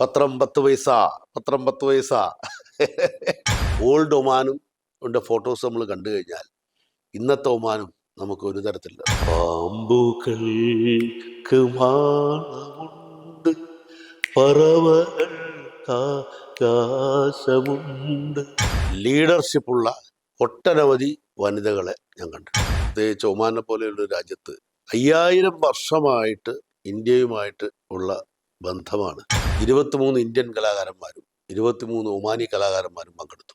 പത്രം 10 പൈസ, പത്രം 10 പൈസ. ഓൾഡ് ഒമാനും ഉണ്ട് ഫോട്ടോസ് നമ്മൾ കണ്ടു കഴിഞ്ഞാൽ ഇന്നത്തെ ഒമാനും നമുക്ക് ഒരു തരത്തില്ല. പാമ്പുകൾക്ക് മാളമുണ്ട്, പറവകൾക്കാകാശമുണ്ട്. ലീഡർഷിപ്പുള്ള ഒട്ടനവധി വനിതകളെ ഞാൻ കണ്ടിട്ടുണ്ട്. പ്രത്യേകിച്ച് ഒമാനെ പോലെയുള്ള രാജ്യത്ത് 5000 വർഷമായിട്ട് ഇന്ത്യയുമായിട്ട് ഉള്ള ബന്ധമാണ്. 23 ഇന്ത്യൻ കലാകാരന്മാരും 23 ഒമാനി കലാകാരന്മാരും പങ്കെടുത്തു.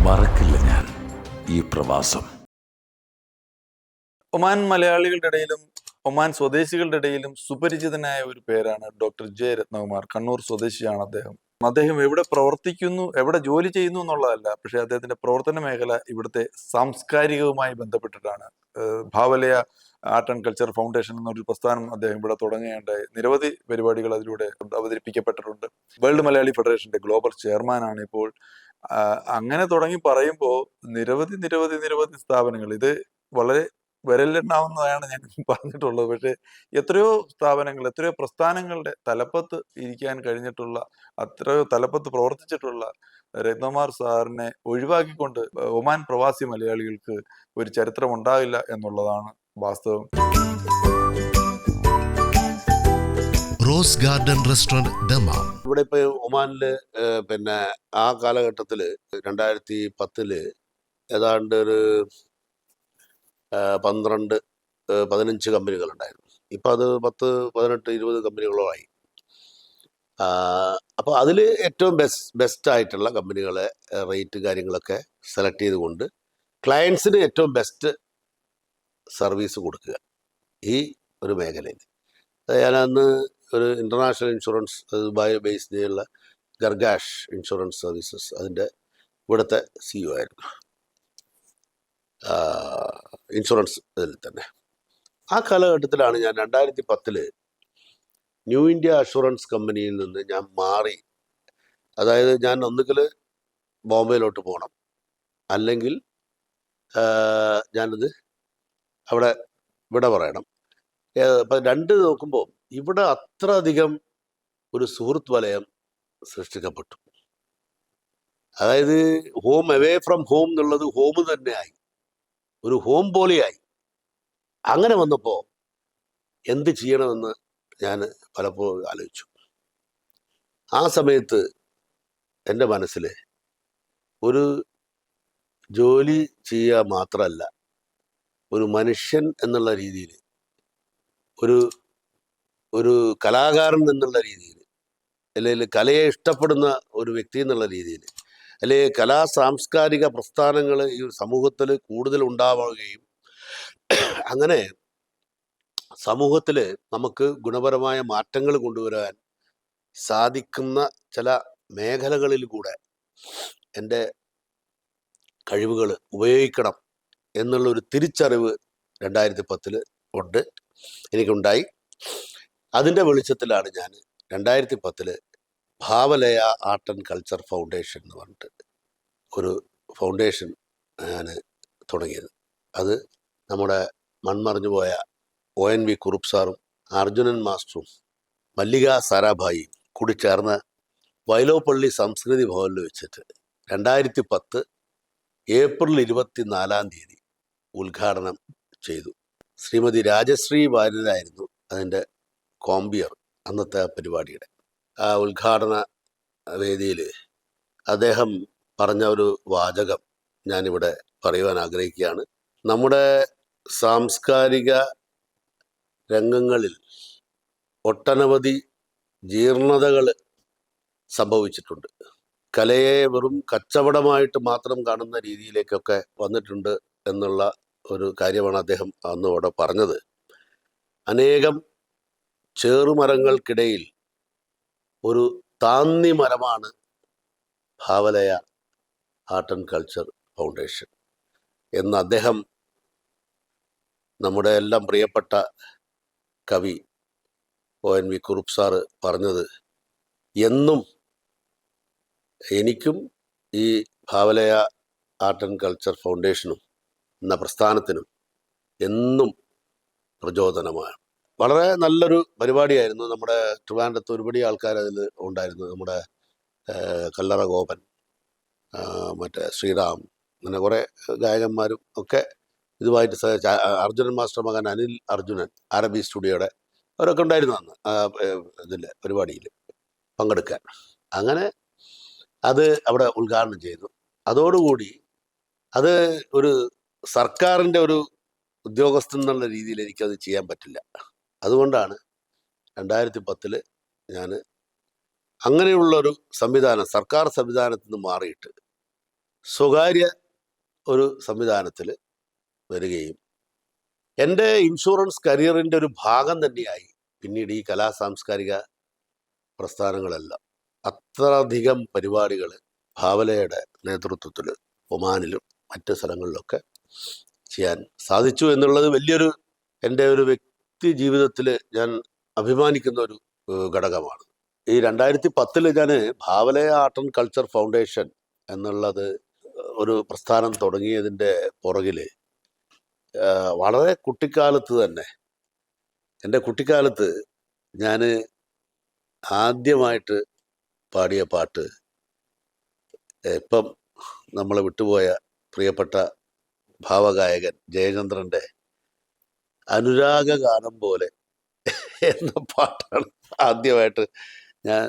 മറക്കില്ല ഞാൻ ഈ പ്രവാസം. ഒമാൻ മലയാളികളുടെ ഇടയിലും ഒമാൻ സ്വദേശികളുടെ ഇടയിലും സുപരിചിതനായ ഒരു പേരാണ് ഡോക്ടർ ജെ രത്നകുമാർ. കണ്ണൂർ സ്വദേശിയാണ് അദ്ദേഹം. അദ്ദേഹം എവിടെ പ്രവർത്തിക്കുന്നു, എവിടെ ജോലി ചെയ്യുന്നു എന്നുള്ളതല്ല, പക്ഷെ അദ്ദേഹത്തിന്റെ പ്രവർത്തന മേഖല ഇവിടുത്തെ സാംസ്കാരികവുമായി ബന്ധപ്പെട്ടിട്ടാണ്. ഭാവലയ ആർട്ട് ആൻഡ് കൾച്ചർ ഫൗണ്ടേഷൻ എന്നൊരു പ്രസ്ഥാനം അദ്ദേഹം ഇവിടെ തുടങ്ങുകയുണ്ടായി. നിരവധി പരിപാടികൾ അതിലൂടെ അവതരിപ്പിക്കപ്പെട്ടിട്ടുണ്ട്. വേൾഡ് മലയാളി ഫെഡറേഷന്റെ ഗ്ലോബൽ ചെയർമാനാണ് ഇപ്പോൾ. അങ്ങനെ തുടങ്ങി പറയുമ്പോൾ നിരവധി നിരവധി നിരവധി സ്ഥാപനങ്ങൾ, ഇത് വളരെ വിരലിലെണ്ണാവുന്നതാണ് ഞാൻ പറഞ്ഞിട്ടുള്ളത്. പക്ഷെ എത്രയോ സ്ഥാപനങ്ങൾ, എത്രയോ പ്രസ്ഥാനങ്ങളുടെ തലപ്പത്ത് ഇരിക്കാൻ കഴിഞ്ഞിട്ടുള്ള, അത്രയോ തലപ്പത്ത് പ്രവർത്തിച്ചിട്ടുള്ള രത്നകുമാർ സാറിനെ ഒഴിവാക്കിക്കൊണ്ട് ഒമാൻ പ്രവാസി മലയാളികൾക്ക് ഒരു ചരിത്രം ഉണ്ടാവില്ല എന്നുള്ളതാണ് വാസ്തവം. Rose garden restaurant Dammam. ഇവിടെ ഇപ്പൊ ഒമാനില് പിന്നെ ആ കാലഘട്ടത്തില് 2010 ഏതാണ്ട് ഒരു 12-15 കമ്പനികൾ ഉണ്ടായിരുന്നു. ഇപ്പൊ അത് 10-18-20 കമ്പനികളായി. അപ്പോൾ അതിൽ ഏറ്റവും ബെസ്റ്റ് ആയിട്ടുള്ള കമ്പനികളെ റേറ്റ് കാര്യങ്ങളൊക്കെ സെലക്ട് ചെയ്തുകൊണ്ട് ക്ലയൻസിന് ഏറ്റവും ബെസ്റ്റ് സർവീസ് കൊടുക്കുക ഈ ഒരു മേഖലയിൽ. ഞാൻ അന്ന് ഒരു ഇൻ്റർനാഷണൽ ഇൻഷുറൻസ് ദുബായ് ബേസ്ഡ് ചെയ്യുന്ന ഗർഗാഷ് ഇൻഷുറൻസ് സർവീസസ്, അതിൻ്റെ ഇവിടുത്തെ CEO ആയിരുന്നു. ഇൻഷുറൻസ് ഇതിൽ തന്നെ. ആ കാലഘട്ടത്തിലാണ് ഞാൻ 2010 ന്യൂ ഇന്ത്യ അഷുറൻസ് കമ്പനിയിൽ നിന്ന് ഞാൻ മാറി. അതായത് ഞാൻ ഒന്നുകിൽ ബോംബെയിലോട്ട് പോകണം, അല്ലെങ്കിൽ ഞാനത് അവിടെ ഇവിടെ പറയണം. അപ്പം രണ്ട് നോക്കുമ്പോൾ ഇവിടെ അത്ര അധികം ഒരു സുഹൃത്ത് വലയം സൃഷ്ടിക്കപ്പെട്ടു. അതായത് ഹോം അവേ ഫ്രം ഹോം എന്നുള്ളത് ഹോം തന്നെയായി, ഒരു ഹോം പോലെയായി. അങ്ങനെ വന്നപ്പോൾ എന്ത് ചെയ്യണമെന്ന് ഞാൻ പലപ്പോഴും ആലോചിച്ചു. ആ സമയത്ത് എൻ്റെ മനസ്സിൽ ഒരു ജോലി ചെയ്യുക മാത്രമല്ല, ഒരു മനുഷ്യൻ എന്നുള്ള രീതിയിൽ, ഒരു കലാകാരൻ എന്നുള്ള രീതിയിൽ, അല്ലെങ്കിൽ കലയെ ഇഷ്ടപ്പെടുന്ന ഒരു വ്യക്തി എന്നുള്ള രീതിയിൽ, അല്ലെങ്കിൽ കലാ സാംസ്കാരിക പ്രസ്ഥാനങ്ങൾ ഈ സമൂഹത്തിൽ കൂടുതൽ ഉണ്ടാവുകയും അങ്ങനെ സമൂഹത്തിൽ നമുക്ക് ഗുണപരമായ മാറ്റങ്ങൾ കൊണ്ടുവരാൻ സാധിക്കുന്ന ചില മേഖലകളിൽ കൂടെ എൻ്റെ കഴിവുകൾ ഉപയോഗിക്കണം എന്നുള്ളൊരു തിരിച്ചറിവ് 2010 ഉണ്ട്, എനിക്കുണ്ടായി. അതിൻ്റെ വെളിച്ചത്തിലാണ് ഞാൻ 2010 ഭാവലയ ആർട്ട് ആൻഡ് കൾച്ചർ ഫൗണ്ടേഷൻ എന്ന് പറഞ്ഞിട്ട് ഒരു ഫൗണ്ടേഷൻ ഞാൻ തുടങ്ങിയത്. അത് നമ്മുടെ മൺമറിഞ്ഞു പോയ ONV കുറുപ്പ് സാറും അർജുനൻ മാസ്റ്ററും മല്ലിക സാരാഭായിയും കൂടി ചേർന്ന് വൈലോപ്പള്ളി സംസ്കൃതി ഭവനിൽ വെച്ചിട്ട് 2010 ഏപ്രിൽ 24 ഉദ്ഘാടനം ചെയ്തു. ശ്രീമതി രാജശ്രീ വാര്യരായിരുന്നു അതിൻ്റെ കോമ്പിയർ അന്നത്തെ പരിപാടിയുടെ. ആ ഉദ്ഘാടന വേദിയിൽ അദ്ദേഹം പറഞ്ഞ ഒരു വാചകം ഞാനിവിടെ പറയുവാൻ ആഗ്രഹിക്കുകയാണ്. നമ്മുടെ സാംസ്കാരിക രംഗങ്ങളിൽ ഒട്ടനവധി ജീർണതകൾ സംഭവിച്ചിട്ടുണ്ട്. കലയെ വെറും കച്ചവടമായിട്ട് മാത്രം കാണുന്ന രീതിയിലേക്കൊക്കെ വന്നിട്ടുണ്ട് എന്നുള്ള ഒരു കാര്യമാണ് അദ്ദേഹം അന്ന് അവിടെ പറഞ്ഞത്. അനേകം ചേറുമരങ്ങൾക്കിടയിൽ ഒരു താന്നി മരമാണ് ഭാവലയ ആർട്ട് ആൻഡ് കൾച്ചർ ഫൗണ്ടേഷൻ എന്ന് അദ്ദേഹം, നമ്മുടെ എല്ലാം പ്രിയപ്പെട്ട കവി ONV കുറുപ്പ് സാറ് പറഞ്ഞത് എന്നും എനിക്കും ഈ ഭാവലയ ആർട്ട് ആൻഡ് കൾച്ചർ ഫൗണ്ടേഷനും എന്ന പ്രസ്ഥാനത്തിനും എന്നും പ്രചോദനമാണ്. വളരെ നല്ലൊരു പരിപാടിയായിരുന്നു. നമ്മുടെ ട്രിവാൻഡ്രത്ത് ഒരുപടി ആൾക്കാർ അതിൽ ഉണ്ടായിരുന്നു. നമ്മുടെ കല്ലറ ഗോപൻ, മറ്റേ ശ്രീറാം, അങ്ങനെ കുറേ ഗായകന്മാരും ഒക്കെ ഇതുമായിട്ട് സഹകരിച്ച അർജുനൻ മാസ്റ്റർ മകൻ അനിൽ അർജുനൻ അറബി സ്റ്റുഡിയോയുടെ അവരൊക്കെ ഉണ്ടായിരുന്നു അന്ന് ഇതിൽ പരിപാടിയിൽ പങ്കെടുക്കാൻ. അങ്ങനെ അത് അവിടെ ഉദ്ഘാടനം ചെയ്തു. അതോടുകൂടി അത് ഒരു സർക്കാരിൻ്റെ ഒരു ഉദ്യോഗസ്ഥൻ എന്നുള്ള രീതിയിൽ എനിക്കത് ചെയ്യാൻ പറ്റില്ല. അതുകൊണ്ടാണ് 2010 ഞാൻ അങ്ങനെയുള്ളൊരു സംവിധാനം, സർക്കാർ സംവിധാനത്തിൽ നിന്ന് മാറിയിട്ട് സ്വകാര്യ ഒരു സംവിധാനത്തിൽ വരികയും എൻ്റെ ഇൻഷുറൻസ് കരിയറിൻ്റെ ഒരു ഭാഗം തന്നെയായി പിന്നീട് ഈ കലാ സാംസ്കാരിക പ്രസ്ഥാനങ്ങളെല്ലാം. അത്രയധികം പരിപാടികൾ ഭാവലയുടെ നേതൃത്വത്തിൽ ഒമാനിലും മറ്റ് സ്ഥലങ്ങളിലൊക്കെ ചെയ്യാൻ സാധിച്ചു എന്നുള്ളത് വലിയൊരു എൻ്റെ ഒരു വ്യക്തി ജീവിതത്തിൽ ഞാൻ അഭിമാനിക്കുന്ന ഒരു ഘടകമാണ്. ഈ 2010 ഞാൻ ഭാവലയ ആർട്ട് ആൻഡ് കൾച്ചർ ഫൗണ്ടേഷൻ എന്നുള്ളത് ഒരു പ്രസ്ഥാനം തുടങ്ങിയതിൻ്റെ പുറകിൽ വളരെ കുട്ടിക്കാലത്ത് തന്നെ, എൻ്റെ കുട്ടിക്കാലത്ത് ഞാൻ ആദ്യമായിട്ട് പാടിയ പാട്ട് ഇപ്പം നമ്മളെ വിട്ടുപോയ പ്രിയപ്പെട്ട ഭാവഗായകൻ ജയചന്ദ്രൻ്റെ അനുരാഗ ഗാനം പോലെ എന്ന പാട്ടാണ് ആദ്യമായിട്ട് ഞാൻ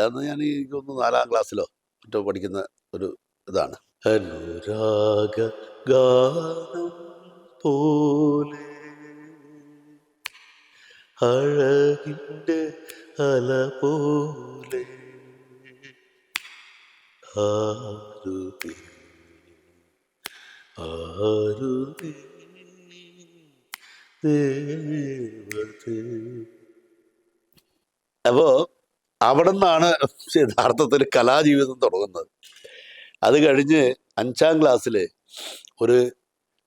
അന്ന് ഞാൻ എനിക്കൊന്ന് 4ാം ക്ലാസ്സിലോ മറ്റോ പഠിക്കുന്ന ഒരു ഇതാണ്. അനുരാഗ ഗാനം പോലെ അഴകിൻ്റെ അല പോലെ ആരുതേ ആരുതേ ദേവതേ. അപ്പോ അവിടെ നിന്നാണ് യഥാർത്ഥത്തിൽ കലാജീവിതം തുടങ്ങുന്നത്. അത് കഴിഞ്ഞ് 5ാം ക്ലാസ്സിൽ ഒരു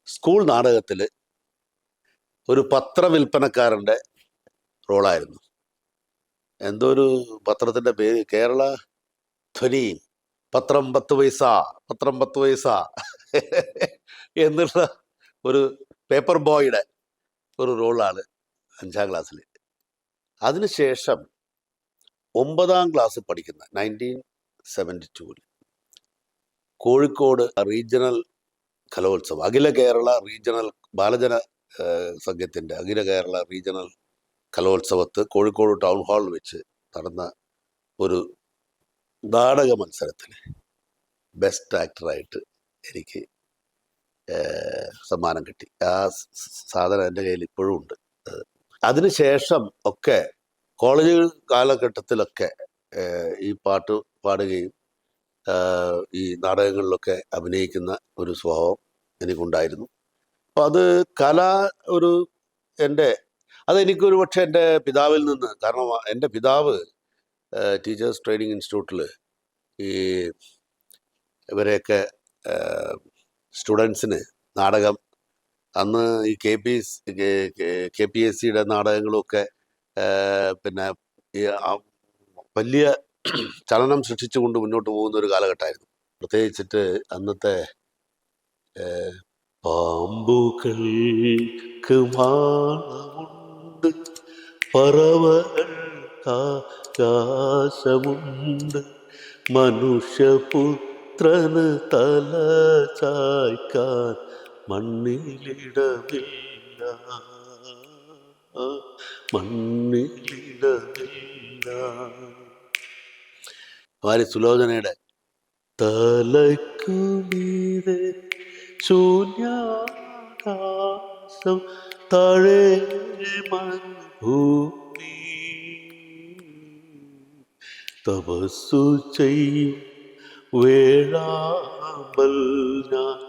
സ്കൂൾ നാടകത്തിൽ ഒരു പത്രവിൽപ്പനക്കാരൻ്റെ റോളായിരുന്നു. എന്തോ ഒരു പത്രത്തിൻ്റെ പേര്, കേരള ധ്വനി, പത്രം 10 പൈസ, പത്രം 10 പൈസ എന്നുള്ള ഒരു പേപ്പർ ബോയുടെ ഒരു റോളാണ് 5ാം ക്ലാസ്സിൽ. അതിനുശേഷം 9ാം ക്ലാസ് പഠിക്കുന്ന 1972 കോഴിക്കോട് റീജിയണൽ കലോത്സവം, അഖില കേരള റീജിയണൽ ബാലജന സംഘത്തിൻ്റെ അഖില കേരള റീജിയണൽ കലോത്സവത്ത് കോഴിക്കോട് ടൗൺ ഹാളിൽ വെച്ച് നടന്ന ഒരു നാടക മത്സരത്തിൽ ബെസ്റ്റ് ആക്ടറായിട്ട് എനിക്ക് സമ്മാനം കിട്ടി. ആ സാധനം എൻ്റെ കയ്യിൽ ഇപ്പോഴും ഉണ്ട്. അതിനുശേഷം ഒക്കെ കോളേജ് കാലഘട്ടത്തിലൊക്കെ ഈ പാട്ട് പാടുകയും ഈ നാടകങ്ങളിലൊക്കെ അഭിനയിക്കുന്ന ഒരു സ്വഭാവം എനിക്കുണ്ടായിരുന്നു. അപ്പോൾ അത് ഒരു അതെനിക്കൊരു പക്ഷേ എൻ്റെ പിതാവിൽ നിന്ന്, കാരണം എൻ്റെ പിതാവ് ടീച്ചേഴ്സ് ട്രെയിനിങ് ഇൻസ്റ്റിറ്റ്യൂട്ടിൽ ഈ ഇവരെയൊക്കെ സ്റ്റുഡൻസിന് നാടകം, അന്ന് ഈ KPSC നാടകങ്ങളുമൊക്കെ പിന്നെ ഈ വലിയ ചലനം സൃഷ്ടിച്ചുകൊണ്ട് മുന്നോട്ട് പോകുന്ന ഒരു കാലഘട്ടമായിരുന്നു. പ്രത്യേകിച്ചിട്ട് അന്നത്തെ പാമ്പുകൾക്ക് മാളമുണ്ട്, പറവകൾക്കാകാശമുണ്ട്, മനുഷ്യപുത്രന് തല ചായ്ക്കാൻ മണ്ണിലിടമില്ല, മണ്ണിലിടമില്ല. വാരി സുലോചനയുടെ തലയ്ക്കുമീതെ ശൂന്യാകാശം, താഴെ മരുഭൂമി, തപസ്സു ചെയ്യും വേഴാമ്പൽ ഞാൻ,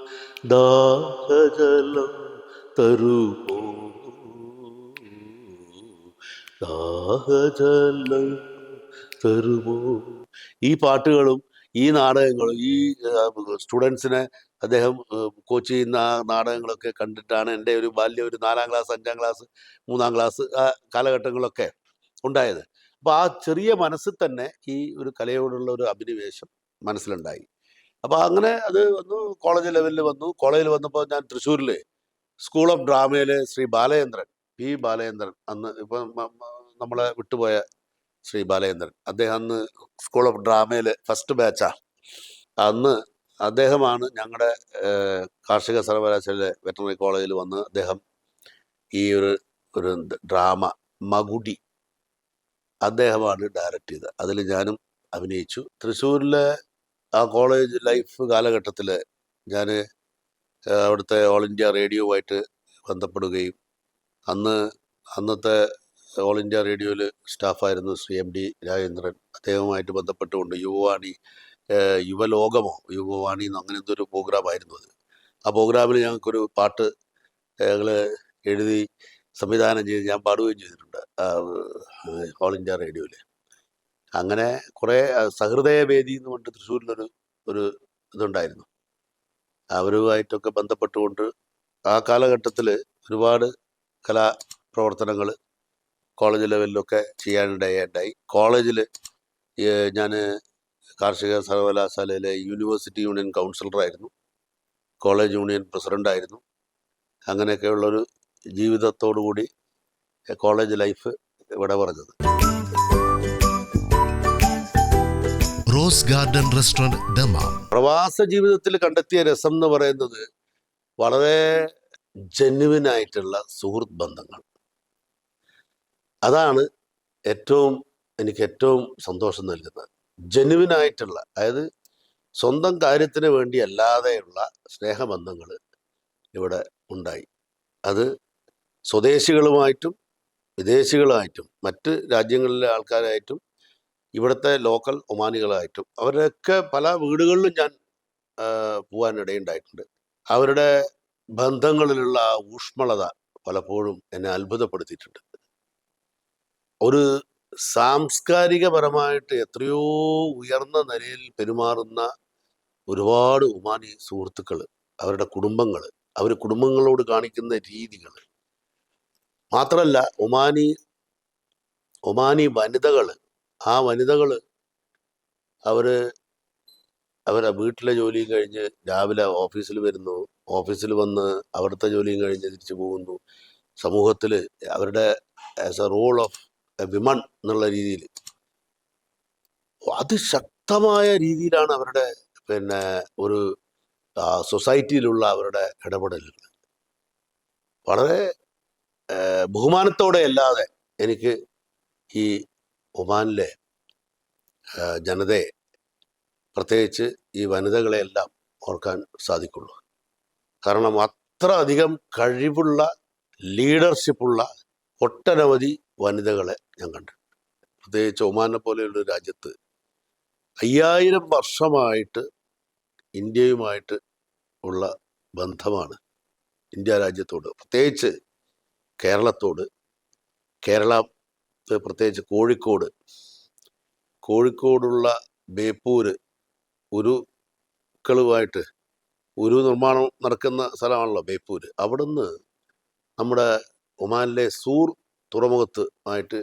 ദാഹജലം തരുമോ, ദാഹജലം തരുമോ. ഈ പാട്ടുകളും ഈ നാടകങ്ങളും ഈ സ്റ്റുഡൻസിനെ അദ്ദേഹം കോച്ച് ചെയ്യുന്ന ആ നാടകങ്ങളൊക്കെ കണ്ടിട്ടാണ് എൻ്റെ ഒരു ബാല്യം, ഒരു 4ാം ക്ലാസ്, 5ാം ക്ലാസ്, 3ാം ക്ലാസ് ആ കാലഘട്ടങ്ങളൊക്കെ ഉണ്ടായത്. അപ്പോൾ ആ ചെറിയ മനസ്സിൽ തന്നെ ഈ ഒരു കലയോടുള്ള ഒരു അഭിനിവേശം മനസ്സിലുണ്ടായി. അപ്പോൾ അങ്ങനെ അത് വന്നു. കോളേജ് ലെവലിൽ വന്നു. കോളേജിൽ വന്നപ്പോൾ ഞാൻ തൃശ്ശൂരിൽ സ്കൂൾ ഓഫ് ഡ്രാമയിൽ ശ്രീ ബാലചന്ദ്രൻ, P. പി ബാലചന്ദ്രൻ, അന്ന് ഇപ്പം നമ്മളെ വിട്ടുപോയ ശ്രീ ബാലചന്ദ്രൻ, അദ്ദേഹം അന്ന് സ്കൂൾ ഓഫ് ഡ്രാമയിൽ ഫസ്റ്റ് ബാച്ചാ. അന്ന് അദ്ദേഹമാണ് ഞങ്ങളുടെ കാർഷിക സർവകലാശാല വെറ്ററിനറി കോളേജിൽ വന്ന് അദ്ദേഹം ഈ ഒരു ഡ്രാമ മകുടി അദ്ദേഹമാണ് ഡയറക്റ്റ് ചെയ്തത്. അതിൽ ഞാനും അഭിനയിച്ചു. തൃശ്ശൂരിലെ ആ കോളേജ് ലൈഫ് കാലഘട്ടത്തിൽ ഞാൻ അവിടുത്തെ ഓൾ ഇന്ത്യ റേഡിയോവുമായിട്ട് ബന്ധപ്പെടുകയും അന്നത്തെ ഓൾ ഇന്ത്യ റേഡിയോയിൽ സ്റ്റാഫായിരുന്നു ശ്രീ എം ഡി രാജേന്ദ്രൻ. അദ്ദേഹവുമായിട്ട് ബന്ധപ്പെട്ടുകൊണ്ട് യുവലോകമോ യുവവാണി എന്നോ അങ്ങനെ എന്തൊരു പ്രോഗ്രാമായിരുന്നു അത്. ആ പ്രോഗ്രാമിൽ ഞങ്ങൾക്കൊരു പാട്ട് ഞങ്ങൾ എഴുതി സംവിധാനം ചെയ്ത് ഞാൻ പാടുകയും ചെയ്തിട്ടുണ്ട് ഓൾ ഇന്ത്യ റേഡിയോയിൽ. അങ്ങനെ കുറേ സഹൃദയവേദി എന്ന് പറഞ്ഞിട്ട് തൃശ്ശൂരിലൊരു ഇതുണ്ടായിരുന്നു. അവരുമായിട്ടൊക്കെ ബന്ധപ്പെട്ടുകൊണ്ട് ആ കാലഘട്ടത്തിൽ ഒരുപാട് കലാപ്രവർത്തനങ്ങൾ കോളേജ് ലെവലിലൊക്കെ ചെയ്യാനിടയായി. കോളേജിൽ ഞാൻ കാർഷിക സർവകലാശാലയിലെ യൂണിവേഴ്സിറ്റി യൂണിയൻ കൗൺസിലറായിരുന്നു, കോളേജ് യൂണിയൻ പ്രസിഡൻ്റായിരുന്നു. അങ്ങനെയൊക്കെയുള്ളൊരു ജീവിതത്തോടു കൂടി കോളേജ് ലൈഫ് ഇവിടെ പറഞ്ഞത്. Rose garden restaurant Dammam. പ്രവാസ ജീവിതത്തിൽ കണ്ടെത്തിയ രസം എന്ന് പറയുന്നത് വളരെ ജെന്യുവിനായിട്ടുള്ള സുഹൃത്ത് ബന്ധങ്ങൾ. അതാണ് എനിക്ക് ഏറ്റവും സന്തോഷം നൽകുന്നത്. ജെന്യുവിനായിട്ടുള്ള, അതായത് സ്വന്തം കാര്യത്തിന് വേണ്ടി അല്ലാതെയുള്ള സ്നേഹബന്ധങ്ങൾ ഇവിടെ ഉണ്ടായി. അത് സ്വദേശികളുമായിട്ടും വിദേശികളുമായിട്ടും മറ്റ് രാജ്യങ്ങളിലെ ആൾക്കാരായിട്ടും ഇവിടുത്തെ ലോക്കൽ ഒമാനികളായിട്ടും അവരൊക്കെ പല വീടുകളിലും ഞാൻ പോകാനിടയുണ്ടായിട്ടുണ്ട്. അവരുടെ ബന്ധങ്ങളിലുള്ള ഊഷ്മളത പലപ്പോഴും എന്നെ അത്ഭുതപ്പെടുത്തിയിട്ടുണ്ട്. ഒരു സാംസ്കാരികപരമായിട്ട് എത്രയോ ഉയർന്ന നിലയിൽ പെരുമാറുന്ന ഒരുപാട് ഒമാനി സുഹൃത്തുക്കൾ, അവരുടെ കുടുംബങ്ങൾ, അവർ കുടുംബങ്ങളോട് കാണിക്കുന്ന രീതികൾ, മാത്രമല്ല ഒമാനി വനിതകൾ, ആ വനിതകൾ അവരെ വീട്ടിലെ ജോലിയും കഴിഞ്ഞ് രാവിലെ ഓഫീസിൽ വരുന്നു, ഓഫീസിൽ വന്ന് അവിടുത്തെ ജോലിയും കഴിഞ്ഞ് തിരിച്ചു പോകുന്നു. സമൂഹത്തിൽ അവരുടെ as a role of a women എന്നുള്ള രീതിയിൽ അതിശക്തമായ രീതിയിലാണ് അവരുടെ ഒരു സൊസൈറ്റിയിലുള്ള അവരുടെ ഇടപെടലുകൾ. വളരെ ബഹുമാനത്തോടെ അല്ലാതെ എനിക്ക് ഈ ഒമാനിലെ ജനതയെ, പ്രത്യേകിച്ച് ഈ വനിതകളെയെല്ലാം ഓർക്കാൻ സാധിക്കുള്ളൂ. കാരണം അത്ര അധികം കഴിവുള്ള, ലീഡർഷിപ്പുള്ള ഒട്ടനവധി വനിതകളെ ഞാൻ കണ്ടു. പ്രത്യേകിച്ച് ഒമാനെ പോലെയുള്ള രാജ്യത്ത് 5000 വർഷമായിട്ട് ഇന്ത്യയുമായിട്ട് ഉള്ള ബന്ധമാണ് ഇന്ത്യ രാജ്യത്തോട്, പ്രത്യേകിച്ച് കേരളത്തോട്. പ്രത്യേകിച്ച് കോഴിക്കോടുള്ള ബേപ്പൂര് ഉരുക്കളുമായിട്ട് ഉരു നിർമ്മാണം നടക്കുന്ന സ്ഥലമാണല്ലോ ബേപ്പൂര്. അവിടുന്ന് നമ്മുടെ ഒമാനിലെ സൂർ തുറമുഖത്തുമായിട്ട്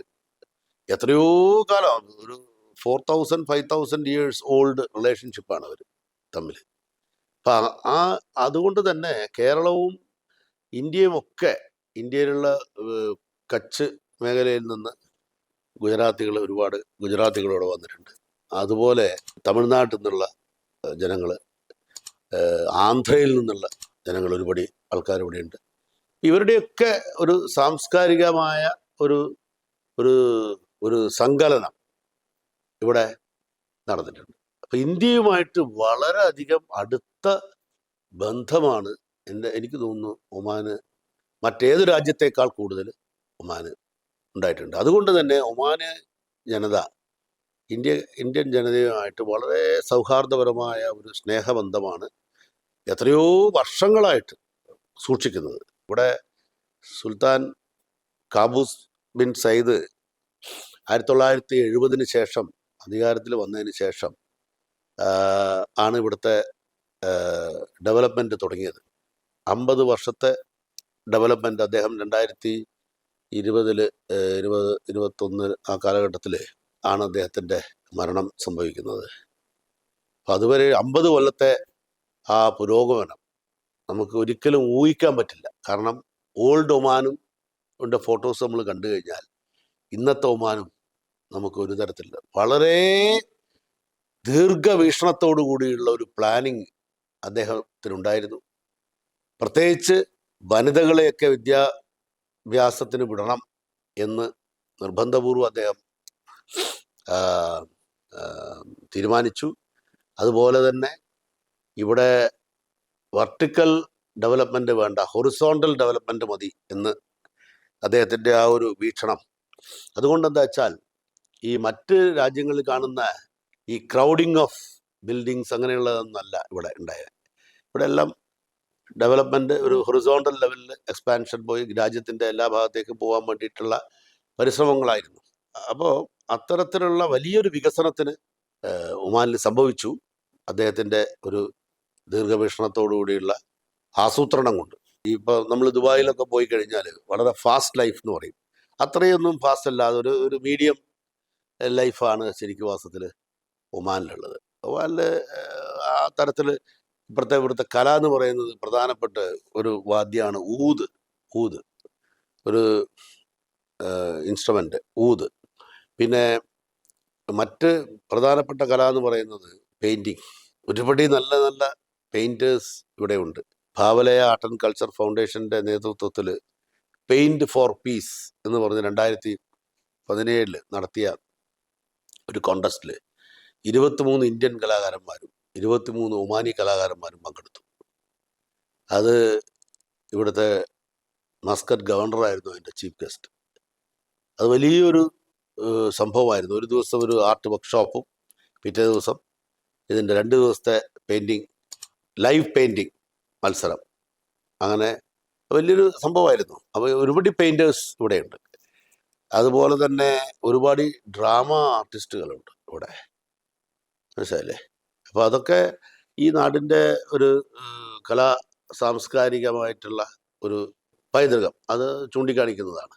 എത്രയോ കാലം, ഒരു 4000-5000 ഇയേഴ്സ് ഓൾഡ് റിലേഷൻഷിപ്പാണ് അവർ തമ്മിൽ. അപ്പം അതുകൊണ്ട് തന്നെ കേരളവും ഇന്ത്യയും ഒക്കെ, ഇന്ത്യയിലുള്ള കച്ച് മേഖലയിൽ നിന്ന് ഒരുപാട് ഗുജറാത്തികളോട് വന്നിട്ടുണ്ട്. അതുപോലെ തമിഴ്നാട്ടിൽ നിന്നുള്ള ജനങ്ങൾ, ആന്ധ്രയിൽ നിന്നുള്ള ജനങ്ങൾ, ഒരുപടി ആൾക്കാർ ഇവിടെയുണ്ട്. ഇവരുടെയൊക്കെ ഒരു സാംസ്കാരികമായ ഒരു സങ്കലനം ഇവിടെ നടന്നിട്ടുണ്ട്. അപ്പം ഇന്ത്യയുമായിട്ട് വളരെയധികം അടുത്ത ബന്ധമാണ് എനിക്ക് തോന്നുന്നു ഒമാന് മറ്റേത് രാജ്യത്തേക്കാൾ കൂടുതൽ ഒമാന് ഉണ്ടായിട്ടുണ്ട്. അതുകൊണ്ട് തന്നെ ഒമാന് ജനത ഇന്ത്യൻ ജനതയുമായിട്ട് വളരെ സൗഹാർദ്ദപരമായ ഒരു സ്നേഹബന്ധമാണ് എത്രയോ വർഷങ്ങളായിട്ട് സൂക്ഷിക്കുന്നത്. ഇവിടെ സുൽത്താൻ കാബൂസ് ബിൻ സയ്യിദ് 1970 ശേഷം അധികാരത്തിൽ വന്നതിന് ശേഷം ആണ് ഇവിടുത്തെ ഡെവലപ്മെൻറ്റ് തുടങ്ങിയത്. 50 വർഷത്തെ ഡെവലപ്മെൻറ്റ് അദ്ദേഹം 2020-21 ആ കാലഘട്ടത്തിൽ ആണ് അദ്ദേഹത്തിൻ്റെ മരണം സംഭവിക്കുന്നത്. അപ്പം അതുവരെ 50 കൊല്ലത്തെ ആ പുരോഗമനം നമുക്ക് ഒരിക്കലും ഊഹിക്കാൻ പറ്റില്ല. കാരണം ഓൾഡ് ഒമാനും ഫോട്ടോസ് നമ്മൾ കണ്ടു കഴിഞ്ഞാൽ ഇന്നത്തെ ഒമാനും നമുക്ക് ഒരു തരത്തില്ല, വളരെ ദീർഘവീക്ഷണത്തോടു കൂടിയുള്ള ഒരു പ്ലാനിങ് അദ്ദേഹത്തിനുണ്ടായിരുന്നു. പ്രത്യേകിച്ച് വനിതകളെയൊക്കെ വിദ്യാഭ്യാസത്തിന് വിടണം എന്ന് നിർബന്ധപൂർവ്വം അദ്ദേഹം തീരുമാനിച്ചു. അതുപോലെ തന്നെ ഇവിടെ വെർട്ടിക്കൽ ഡെവലപ്മെൻറ്റ് വേണ്ട, ഹൊറിസോണ്ടൽ ഡെവലപ്മെൻറ്റ് മതി എന്ന് അദ്ദേഹത്തിൻ്റെ ആ ഒരു വീക്ഷണം. അതുകൊണ്ട് എന്താ വെച്ചാൽ ഈ മറ്റ് രാജ്യങ്ങളിൽ കാണുന്ന ഈ ക്രൗഡിങ് ഓഫ് ബിൽഡിങ്സ് അങ്ങനെയുള്ളതൊന്നല്ല ഇവിടെ ഉണ്ടായത്. ഇവിടെ എല്ലാം ഡെവലപ്മെൻറ്റ് ഒരു ഹൊറിസോണ്ടൽ ലെവലിൽ എക്സ്പാൻഷൻ പോയി രാജ്യത്തിൻ്റെ എല്ലാ ഭാഗത്തേക്കും പോകാൻ വേണ്ടിയിട്ടുള്ള പരിശ്രമങ്ങളായിരുന്നു. അപ്പോൾ അത്തരത്തിലുള്ള വലിയൊരു വികസനത്തിന് ഒമാനിൽ സംഭവിച്ചു അദ്ദേഹത്തിൻ്റെ ഒരു ദീർഘവീക്ഷണത്തോടു കൂടിയുള്ള ആസൂത്രണം കൊണ്ട്. ഇപ്പോൾ നമ്മൾ ദുബായിലൊക്കെ പോയി കഴിഞ്ഞാൽ വളരെ ഫാസ്റ്റ് ലൈഫ് എന്ന് പറയും, അത്രയൊന്നും ഫാസ്റ്റ് അല്ലാതെ ഒരു മീഡിയം ലൈഫാണ് ശരിക്കും വാസ്തവത്തിൽ ഒമാനിലുള്ളത്. ഒമാനിൽ ആ തരത്തിൽ ഇവിടുത്തെ കല എന്ന് പറയുന്നത് പ്രധാനപ്പെട്ട ഒരു വാദ്യമാണ് ഊത്. ഒരു ഇൻസ്ട്രുമെൻ്റ് ഊത്. പിന്നെ മറ്റ് പ്രധാനപ്പെട്ട കല എന്ന് പറയുന്നത് പെയിൻറ്റിങ്. ഒരുപടി നല്ല നല്ല പെയിൻറ്റേഴ്സ് ഇവിടെ ഉണ്ട്. ഭാവലയ ആർട്ട് ആൻഡ് കൾച്ചർ ഫൗണ്ടേഷൻ്റെ നേതൃത്വത്തിൽ പെയിൻറ്റ് ഫോർ പീസ് എന്ന് പറഞ്ഞ് 2017 നടത്തിയ ഒരു കോണ്ടസ്റ്റിൽ 23 ഇന്ത്യൻ കലാകാരന്മാരും 23 ഒമാനി കലാകാരന്മാരും പങ്കെടുത്തു. അത് ഇവിടുത്തെ മസ്കറ്റ് ഗവർണറായിരുന്നു അതിൻ്റെ ചീഫ് ഗസ്റ്റ്. അത് വലിയൊരു സംഭവമായിരുന്നു. ഒരു ദിവസം ഒരു ആർട്ട് വർക്ക്ഷോപ്പും പിറ്റേ ദിവസം ഇതിൻ്റെ 2 ദിവസത്തെ ലൈവ് പെയിൻറ്റിങ് മത്സരം. അങ്ങനെ വലിയൊരു സംഭവമായിരുന്നു. അപ്പോൾ ഒരുപാട് പെയിൻറ്റേഴ്സ് ഇവിടെയുണ്ട്. അതുപോലെ തന്നെ ഒരുപാട് ഡ്രാമ ആർട്ടിസ്റ്റുകളുണ്ട് ഇവിടെ, മനസ്സിലായില്ലേ? അപ്പോൾ അതൊക്കെ ഈ നാടിൻ്റെ ഒരു സാംസ്കാരികമായിട്ടുള്ള ഒരു പൈതൃകം അത് ചൂണ്ടിക്കാണിക്കുന്നതാണ്.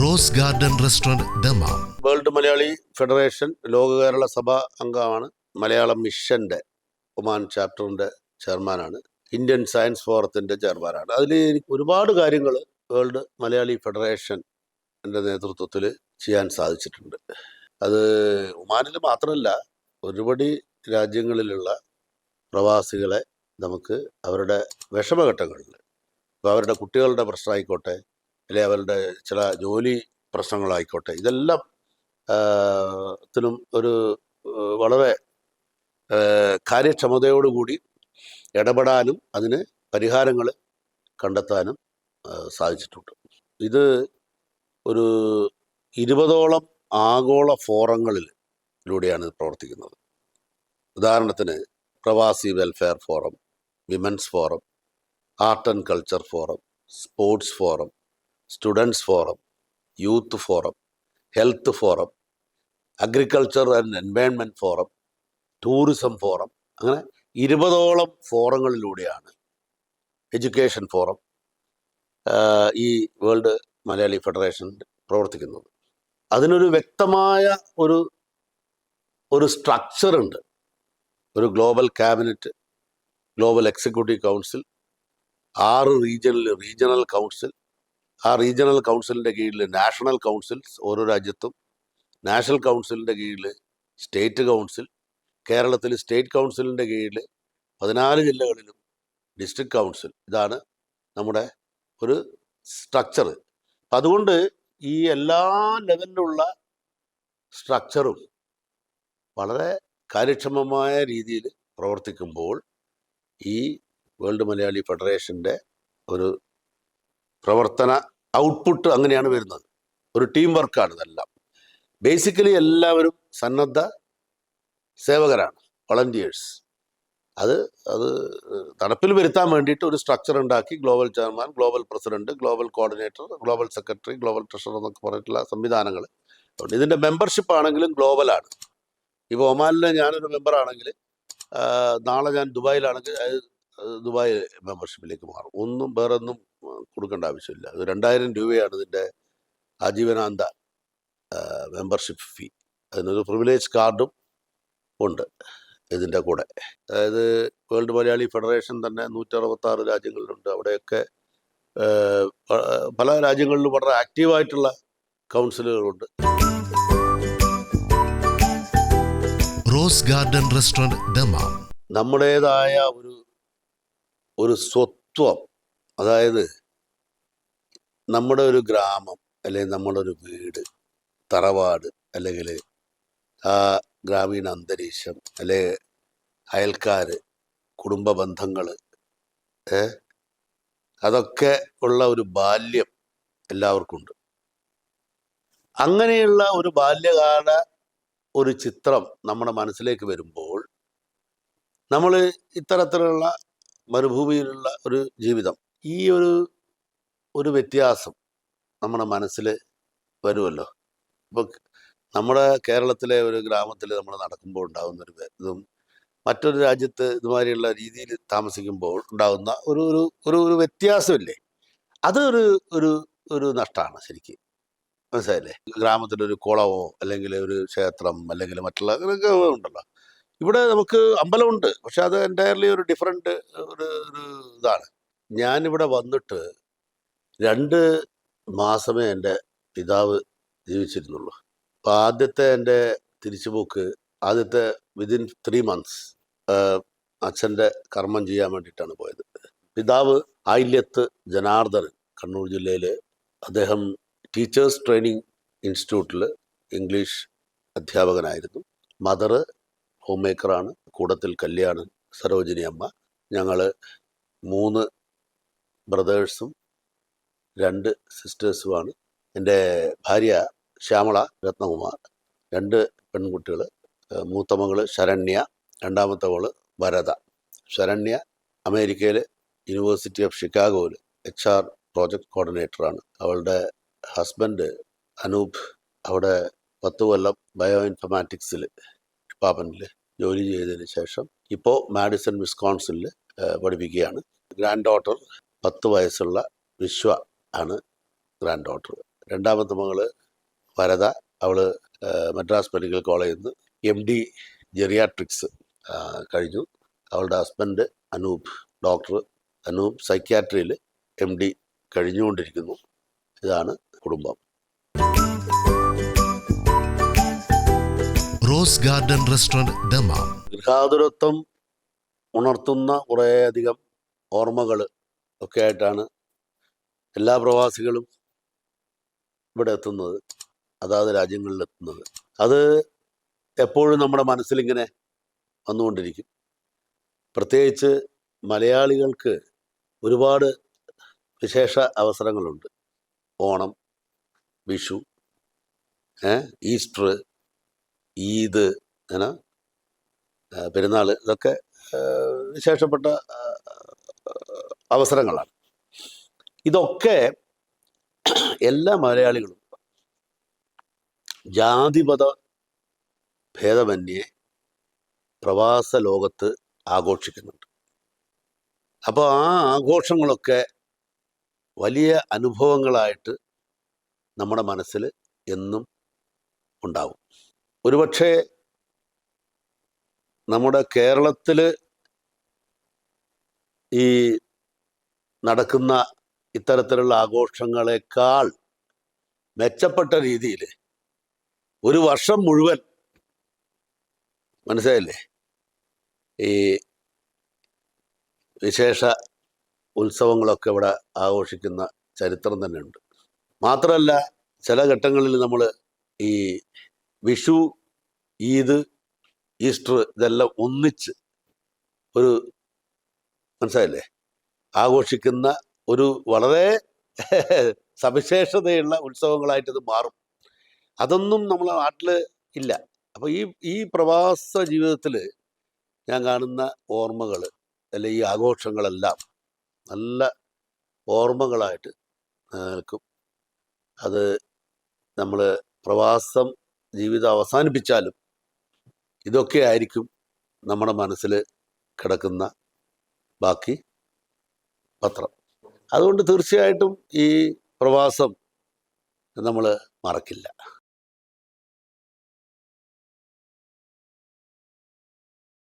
Rose garden restaurant Dammam. World Malayali federation Loka Kerala സഭ അംഗമാണ്. മലയാളം മിഷൻ്റെ ഒമാൻ ചാപ്റ്ററിൻ്റെ ചെയർമാനാണ്. ഇന്ത്യൻ സയൻസ് ഫോറത്തിൻ്റെ ചെയർമാനാണ്. അതിൽ എനിക്ക് ഒരുപാട് കാര്യങ്ങൾ വേൾഡ് മലയാളി ഫെഡറേഷൻ്റെ നേതൃത്വത്തിൽ ചെയ്യാൻ സാധിച്ചിട്ടുണ്ട്. അത് ഒമാനിൽ മാത്രമല്ല, ഒരുപാട് രാജ്യങ്ങളിലുള്ള പ്രവാസികളെ നമുക്ക് അവരുടെ വിഷമഘട്ടങ്ങളിൽ, ഇപ്പോൾ അവരുടെ കുട്ടികളുടെ പ്രശ്നമായിക്കോട്ടെ, അല്ലെങ്കിൽ അവരുടെ ചില ജോലി പ്രശ്നങ്ങളായിക്കോട്ടെ, ഇതെല്ലാം ത്തിനും ഒരു വളരെ കാര്യക്ഷമതയോടുകൂടി ഇടപെടാനും അതിന് പരിഹാരങ്ങൾ കണ്ടെത്താനും സാധിച്ചിട്ടുണ്ട്. ഇത് ഒരു 20ഓളം ആഗോള ഫോറങ്ങളിലൂടെയാണ് പ്രവർത്തിക്കുന്നത്. ഉദാഹരണത്തിന് പ്രവാസി welfare forum, women's forum, art and culture forum, sports forum, students forum, youth forum, health forum, agriculture and environment forum, tourism forum, അങ്ങനെ 20ഓളം ഫോറങ്ങളിലൂടെയാണ്, എഡ്യൂക്കേഷൻ ഫോറം, ഈ വേൾഡ് മലയാളി ഫെഡറേഷൻ പ്രവർത്തിക്കുന്നത്. അതിനൊരു വ്യക്തമായ ഒരു സ്ട്രക്ചറുണ്ട്. ഒരു global cabinet, global executive council, 6 regional council, ആ regional കൗൺസിലിൻ്റെ കീഴിൽ നാഷണൽ കൗൺസിൽസ് ഓരോ രാജ്യത്തും, നാഷണൽ കൗൺസിലിൻ്റെ കീഴിൽ സ്റ്റേറ്റ് കൗൺസിൽ, കേരളത്തിൽ സ്റ്റേറ്റ് കൗൺസിലിൻ്റെ കീഴിൽ 14 ജില്ലകളിലും ഡിസ്ട്രിക്ട് കൗൺസിൽ. ഇതാണ് നമ്മുടെ ഒരു സ്ട്രക്ചർ. അതുകൊണ്ട് ഈ എല്ലാ ലെവലിലുള്ള സ്ട്രക്ചറും വളരെ കാര്യക്ഷമമായ രീതിയിൽ പ്രവർത്തിക്കുമ്പോൾ ഈ വേൾഡ് മലയാളി ഫെഡറേഷൻ്റെ ഒരു പ്രവർത്തന ഔട്ട്പുട്ട് അങ്ങനെയാണ് വരുന്നത്. ഒരു ടീം വർക്കാണ് ഇതെല്ലാം. ബേസിക്കലി എല്ലാവരും സന്നദ്ധ സേവകരാണ്, വളണ്ടിയേഴ്സ്. അത് നടപ്പിൽ വരുത്താൻ വേണ്ടിയിട്ട് ഒരു സ്ട്രക്ചർ ഉണ്ടാക്കി, global chairman, global president, global coordinator, global secretary, global treasurer എന്നൊക്കെ പറഞ്ഞിട്ടുള്ള സംവിധാനങ്ങൾ ഉണ്ട്. ഇതിൻ്റെ മെമ്പർഷിപ്പ് ആണെങ്കിലും ഗ്ലോബലാണ്. ഇപ്പോൾ ഒമാനിൽ ഞാനൊരു മെമ്പറാണെങ്കിൽ നാളെ ഞാൻ ദുബായിലാണെങ്കിൽ ദുബായ് മെമ്പർഷിപ്പിലേക്ക് മാറും. വേറൊന്നും കൊടുക്കേണ്ട ആവശ്യമില്ല. 2000 രൂപയാണ് ഇതിൻ്റെ ആജീവനാന്ത മെമ്പർഷിപ്പ് ഫീ. അതിനൊരു പ്രിവിലേജ് കാർഡും ഉണ്ട്. ഇതിൻ്റെ കൂടെ. അതായത് വേൾഡ് മലയാളി ഫെഡറേഷൻ തന്നെ 166 രാജ്യങ്ങളിലുണ്ട്. അവിടെയൊക്കെ പല രാജ്യങ്ങളിലും വളരെ ആക്റ്റീവായിട്ടുള്ള കൗൺസിലുകളുണ്ട്. Rose garden restaurant Dammam. നമ്മുടേതായ ഒരു സ്വത്വം, അതായത് നമ്മുടെ ഒരു ഗ്രാമം അല്ലെങ്കിൽ നമ്മുടെ ഒരു വീട്, തറവാട്, അല്ലെങ്കിൽ ആ ഗ്രാമീണ അന്തരീക്ഷം, അല്ലെ അയൽക്കാർ, കുടുംബ ബന്ധങ്ങൾ, അതൊക്കെ ഉള്ള ഒരു ബാല്യം എല്ലാവർക്കും ഉണ്ട്. അങ്ങനെയുള്ള ഒരു ബാല്യകാല ഒരു ചിത്രം നമ്മുടെ മനസ്സിലേക്ക് വരുമ്പോൾ നമ്മൾ ഇത്തരത്തിലുള്ള മരുഭൂമിയിലുള്ള ഒരു ജീവിതം, ഈ ഒരു വ്യത്യാസം നമ്മുടെ മനസ്സിൽ വരുമല്ലോ. ഇപ്പോൾ നമ്മുടെ കേരളത്തിലെ ഒരു ഗ്രാമത്തിൽ നമ്മൾ നടക്കുമ്പോൾ ഉണ്ടാകുന്ന ഒരു ഇതും മറ്റൊരു രാജ്യത്ത് ഇതുമാതിരിയുള്ള രീതിയിൽ താമസിക്കുമ്പോൾ ഉണ്ടാകുന്ന ഒരു വ്യത്യാസമില്ലേ, അത് ഒരു നഷ്ടമാണ് ശരിക്കും. മനസ്സിലായില്ലേ? ഗ്രാമത്തിലൊരു കുളമോ അല്ലെങ്കിൽ ഒരു ക്ഷേത്രം അല്ലെങ്കിൽ മറ്റുള്ള അങ്ങനെയൊക്കെ ഉണ്ടല്ലോ. ഇവിടെ നമുക്ക് അമ്പലമുണ്ട്, പക്ഷെ അത് എൻറ്റയർലി ഒരു ഡിഫറെൻറ്റ് ഒരു ഇതാണ്. ഞാനിവിടെ വന്നിട്ട് 2 മാസമേ എൻ്റെ പിതാവ് ജീവിച്ചിരുന്നുള്ളൂ. അപ്പോൾ ആദ്യത്തെ എൻ്റെ തിരിച്ചുപോക്ക്, ആദ്യത്തെ വിതിൻ 3 months അച്ഛൻ്റെ കർമ്മം ചെയ്യാൻ വേണ്ടിയിട്ടാണ് പോയത്. പിതാവ് ആയില്യത്ത് ജനാർദ്ദനൻ, കണ്ണൂർ ജില്ലയിലെ, അദ്ദേഹം ടീച്ചേഴ്സ് ട്രെയിനിങ് ഇൻസ്റ്റിറ്റ്യൂട്ടിൽ ഇംഗ്ലീഷ് അധ്യാപകനായിരുന്നു. മദറ് ഹോം മേക്കറാണ്. കൂടത്തിൽ കല്യാണൻ, സരോജിനി അമ്മ. ഞങ്ങൾ 3 ബ്രദേഴ്സും 2 സിസ്റ്റേഴ്സുമാണ്. എൻ്റെ ഭാര്യ ശ്യാമള രത്നകുമാർ, 2 പെൺകുട്ടികൾ. മൂത്ത മകള് ശരണ്യ, രണ്ടാമത്തെ മകള് വരദ. ശരണ്യ അമേരിക്കയിൽ യൂണിവേഴ്സിറ്റി ഓഫ് ഷിക്കാഗോയിൽ HR പ്രോജക്റ്റ് കോർഡിനേറ്ററാണ്. അവളുടെ ഹസ്ബൻഡ് അനൂപ് അവിടെ 10 കൊല്ലം ബയോ ഇൻഫർമാറ്റിക്സിൽ ഡിപ്പാർട്ട്മെൻറ്റിൽ ജോലി ചെയ്തതിന് ശേഷം ഇപ്പോൾ മാഡിസൺ വിസ്കോൺസിനിൽ പഠിപ്പിക്കുകയാണ്. ഗ്രാൻഡ് ഡോട്ടർ 10 വയസ്സുള്ള വിശ്വ ആണ് ഗ്രാൻഡ് ഡോട്ടർ. രണ്ടാമത്തെ മകള് വരദ, അവൾ മദ്രാസ് മെഡിക്കൽ കോളേജിൽ നിന്ന് MD ജെറിയാട്രിക്സ് കഴിഞ്ഞു. അവളുടെ ഹസ്ബൻഡ് അനൂപ്, ഡോക്ടർ അനൂപ് സൈക്യാട്രിയിൽ MD കഴിഞ്ഞുകൊണ്ടിരിക്കുന്നു. ഇതാണ് കുടുംബം. Rose garden restaurant Dammam. ഗൃഹാതുരത്വം ഉണർത്തുന്ന കുറേയധികം ഓർമ്മകൾ ഒക്കെ ആയിട്ടാണ് എല്ലാ പ്രവാസികളും ഇവിടെ എത്തുന്നത്, അതാത് രാജ്യങ്ങളിലെത്തുന്നത്. അത് എപ്പോഴും നമ്മുടെ മനസ്സിലിങ്ങനെ വന്നുകൊണ്ടിരിക്കും. പ്രത്യേകിച്ച് മലയാളികൾക്ക് ഒരുപാട് വിശേഷ അവസരങ്ങളുണ്ട്. ഓണം, വിഷു, ഈസ്റ്റർ, ഈദ്, പെരുന്നാൾ, ഇതൊക്കെ വിശേഷപ്പെട്ട അവസരങ്ങളാണ്. ഇതൊക്കെ എല്ലാ മലയാളികളും ജാതിമത ഭേദമന്യേ പ്രവാസ ലോകത്ത് ആഘോഷിക്കുന്നുണ്ട്. അപ്പോൾ ആ ആഘോഷങ്ങളൊക്കെ വലിയ അനുഭവങ്ങളായിട്ട് നമ്മുടെ മനസ്സിൽ എന്നും ഉണ്ടാവും. ഒരുപക്ഷെ നമ്മുടെ കേരളത്തിൽ ഈ നടക്കുന്ന ഇത്തരത്തിലുള്ള ആഘോഷങ്ങളെക്കാൾ മെച്ചപ്പെട്ട രീതിയിൽ ഒരു വർഷം മുഴുവൻ, മനസ്സിലായില്ലേ, ഈ വിശേഷ ഉത്സവങ്ങളൊക്കെ ഇവിടെ ആഘോഷിക്കുന്ന ചരിത്രം തന്നെയുണ്ട്. മാത്രമല്ല, ചില ഘട്ടങ്ങളിൽ നമ്മൾ ഈ വിഷു, ഈദ്, ഈസ്റ്റർ ഇതെല്ലാം ഒന്നിച്ച് ഒരു, മനസ്സിലായില്ലേ, ആഘോഷിക്കുന്ന ഒരു വളരെ സവിശേഷതയുള്ള ഉത്സവങ്ങളായിട്ടത് മാറും. അതൊന്നും നമ്മളെ നാട്ടിൽ ഇല്ല. അപ്പോൾ ഈ പ്രവാസ ജീവിതത്തിൽ ഞാൻ കാണുന്ന ഓർമ്മകൾ, അല്ലെ ഈ ആഘോഷങ്ങളെല്ലാം നല്ല ഓർമ്മകളായിട്ട് നിൽക്കും. അത് നമ്മൾ പ്രവാസം ജീവിതം അവസാനിപ്പിച്ചാലും ഇതൊക്കെ ആയിരിക്കും നമ്മുടെ മനസ്സിൽ കിടക്കുന്ന ബാക്കി പത്രം. അതുകൊണ്ട് തീർച്ചയായിട്ടും ഈ പ്രവാസം നമ്മൾ മറക്കില്ല.